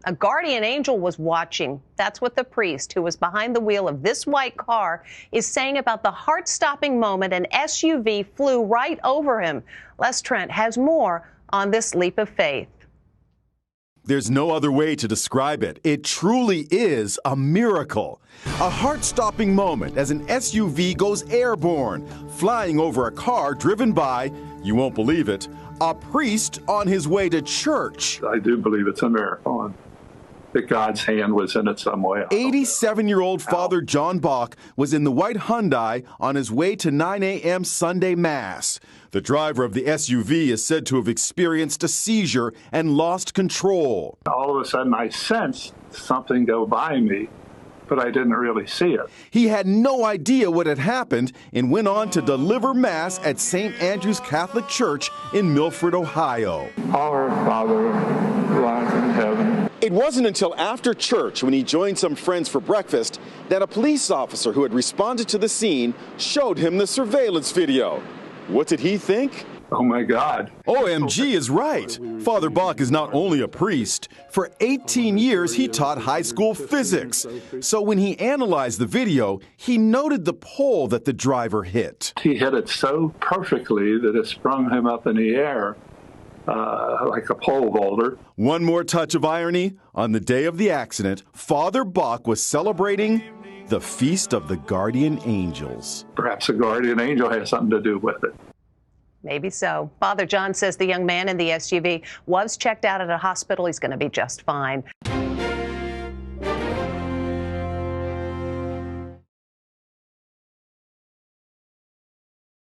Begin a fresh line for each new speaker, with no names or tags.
A guardian angel was watching. That's what the priest who was behind the wheel of this white car is saying about the heart-stopping moment an SUV flew right over him. Les Trent has more on this leap of faith.
There's no other way to describe it. It truly is a miracle. A heart-stopping moment as an SUV goes airborne, flying over a car driven by, you won't believe it, a priest on his way to church.
I do believe it's a miracle, and that God's hand was in it some way.
87-year-old Father John Bach was in the white Hyundai on his way to 9 a.m. Sunday Mass. The driver of the SUV is said to have experienced a seizure and lost control.
All of a sudden, I sensed something go by me, but I didn't really see it.
He had no idea what had happened and went on to deliver Mass at St. Andrew's Catholic Church in Milford, Ohio.
Our Father, who art in heaven.
It wasn't until after church, when he joined some friends for breakfast, that a police officer who had responded to the scene showed him the surveillance video. What did he think?
Oh, my God.
OMG is right. Father Bach is not only a priest. For 18 years, he taught high school physics. So when he analyzed the video, he noted the pole that the driver hit.
He hit it so perfectly that it sprung him up in the air like a pole vaulter.
One more touch of irony. On the day of the accident, Father Bach was celebrating the Feast of the Guardian Angels.
Perhaps a guardian angel has something to do with it.
Maybe so. Father John says the young man in the SUV was checked out at a hospital. He's going to be just fine.